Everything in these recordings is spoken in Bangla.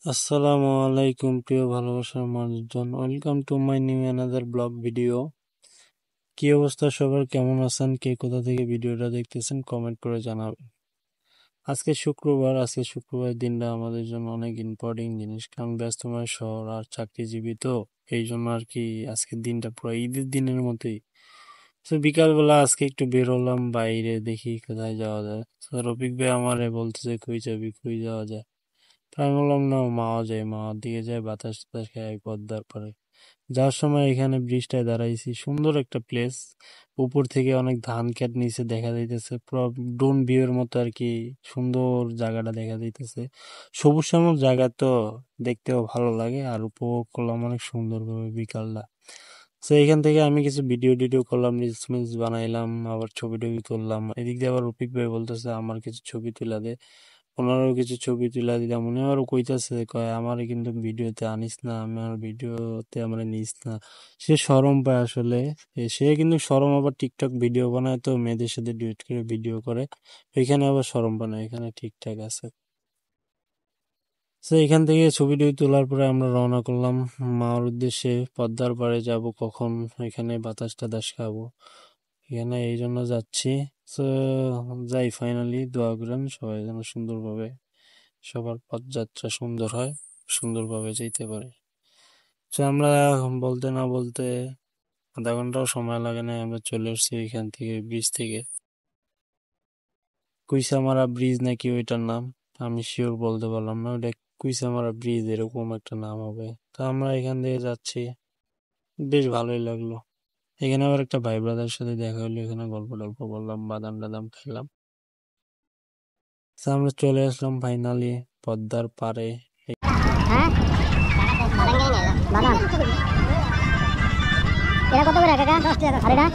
আসসালামু আলাইকুম প্রিয় ভালোবাসার মানুষজন, welcome to my new another blog video. কি অবস্থা সবার, কেমন আছেন? কে কোথা থেকে ভিডিওটা দেখতেছেন কমেন্ট করে জানাবেন। আজকে শুক্রবার দিনটা আমাদের জন্য অনেক ইম্পর্টেন্ট জিনিস, কারণ ব্যস্তময় শহর আর চাকরিজীবী, তো এই জন্য আর কি আজকের দিনটা পুরো ঈদের দিনের মতোই। তো বিকালবেলা আজকে একটু বের হলাম বাইরে, দেখি কোথায় যাওয়া যায়। তো রফিক ভাই আমারে বলতেছে কই যাবি, কই যাওয়া যায়। তো আমি বললাম না, মাওয়ার দিকে যায়, বাতাস টাতাস খাই পদ্মার পাড়ে। যাওয়ার সময় এখানে ব্রিজটায় দাঁড়াইছি, সুন্দর একটা প্লেস। উপর থেকে অনেক ধান ক্ষেত নিচে দেখা যাইতেছে, পুরো ড্রোন ভিউ এর মতো আর কি। সুন্দর জায়গাটা দেখা যাইতেছে, সবুজ শ্যামল জায়গা তো, দেখতেও ভালো লাগে। আর উপভোগ করলাম অনেক সুন্দরভাবে বিকালটা। তো এখান থেকে আমি কিছু ভিডিও টিডিও করলাম, রিলস মিলস বানাইলাম, আবার ছবি টবি তুললাম। এদিক দিয়ে আবার রফিক ভাই বলতেছে আমার কিছু ছবি তুলা দে, ওনারও কিছু ছবি তুলা দিলাম। উনি আবার কইতাছে, কয় আমারে কিন্তু ভিডিওতে আনিস না, আমার ভিডিওতে আমার নিস না। সে শরম পায় আসলে। সে কিন্তু শরম, আবার টিকটক ভিডিও বানায়, তো মেয়েদের সাথে ডুয়েট করে ভিডিও করে। এখানে আবার শরম পায় না, এখানে ঠিকঠাক আছে। তো এখান থেকে ছবি টবি তোলার পরে আমরা রওনা করলাম মাওয়ার উদ্দেশ্যে। পদ্মার পাড়ে যাব কখন, এখানে বাতাস টাতাস খাবো, এখানে এই জন্য যাচ্ছি। তো যাই, ফাইনালি দোয়া করেন সবাই যেন সুন্দরভাবে, সবার পথযাত্রা সুন্দর হয়, সুন্দরভাবে যেতে পারে। তো আমরা বলতে না বলতে আধা ঘন্টাও সময় লাগে না, আমরা চলে এসেছি এখান থেকে, ব্রিজ থেকে। কুইসামারা ব্রিজ নাকি ওইটার নাম, আমি শিওর বলতে পারলাম না। ওইটা কুইসামারা ব্রিজ এরকম একটা নাম হবে। তো আমরা এখান থেকে যাচ্ছি, বেশ ভালোই লাগলো। এখানে আবার একটা ভাই ব্রাদার সাথে দেখা হলো, এখানে গল্প টল্প করলাম, বাদাম টাদাম খেলাম। তো আমরা চলে আসলাম ফাইনালি পদ্মার পাড়ে। হ্যাঁ, বাদাম এরা কত করে কাকা? 10 টাকা। আর এটা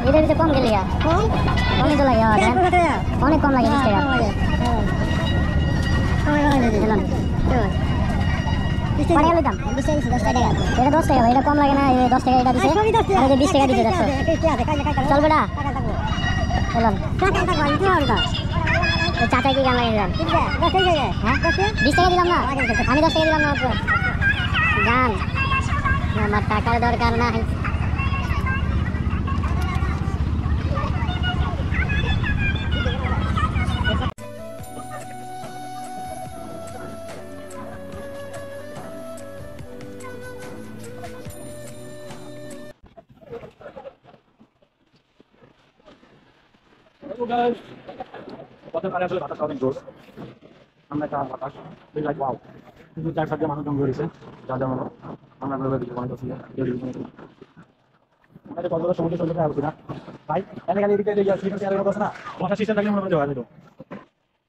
এটার ভিতরে কম গেলে কম তো লাগে, অনেক কম লাগে, 20 টাকা। পরে গেলে দাম এটা 10 টাকা, এটা কম লাগে না? 10 টাকা এটা দিছে, আর এই যে 20 টাকা দিছে, দেখছো? চল বেটা, চলুন। চাচাই কি গান লাগিয়ে দিলাম? হ্যাঁ, 20 টাকা দিলাম না আমি? 10 টাকা দিলাম না মাত্র। গান আমার টাকার দরকার নাই। পথে পারে আসলে বাতাস অনেক জোর, আমরা একটা বাতাস লাইক ওয়াও। কিন্তু চার সাথে মানুষ জঙ্গল রয়েছে, যা যেমন আমরা ভেবে দিচ্ছি মনে করছি আমাদের কত সমুদ্র সৈকতে আসছি না ভাই। এনে খালি এদিকে সিস্টেম আছে না, বসার সিস্টেম থাকলে মনে করতে হয় যেত।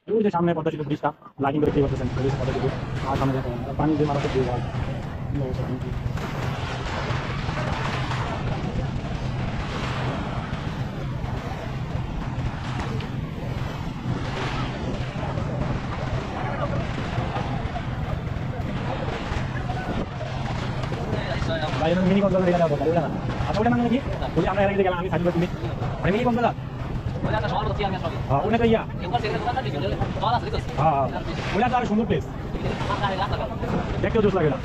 ওই যে সামনে পদ্মা সেতু ব্রিজটা লাইটিং করে কি করতেছেন, পদ্মা সেতু আর সামনে পানি যে মানুষের দিয়ে যায়। ভাই এটা মিনি কক্সবাজার এখানে দরকার ওটা না। আচ্ছা ওটা মানে কি ওই আমরা এর আগে গেলাম, আমি সাইড তুমি মানে মিনি কক্সবাজার হ্যাঁ ওটা ইয়া হ্যাঁ ওটা তো আর সুন্দর প্লেস, দেখতেও জোশ লাগে না।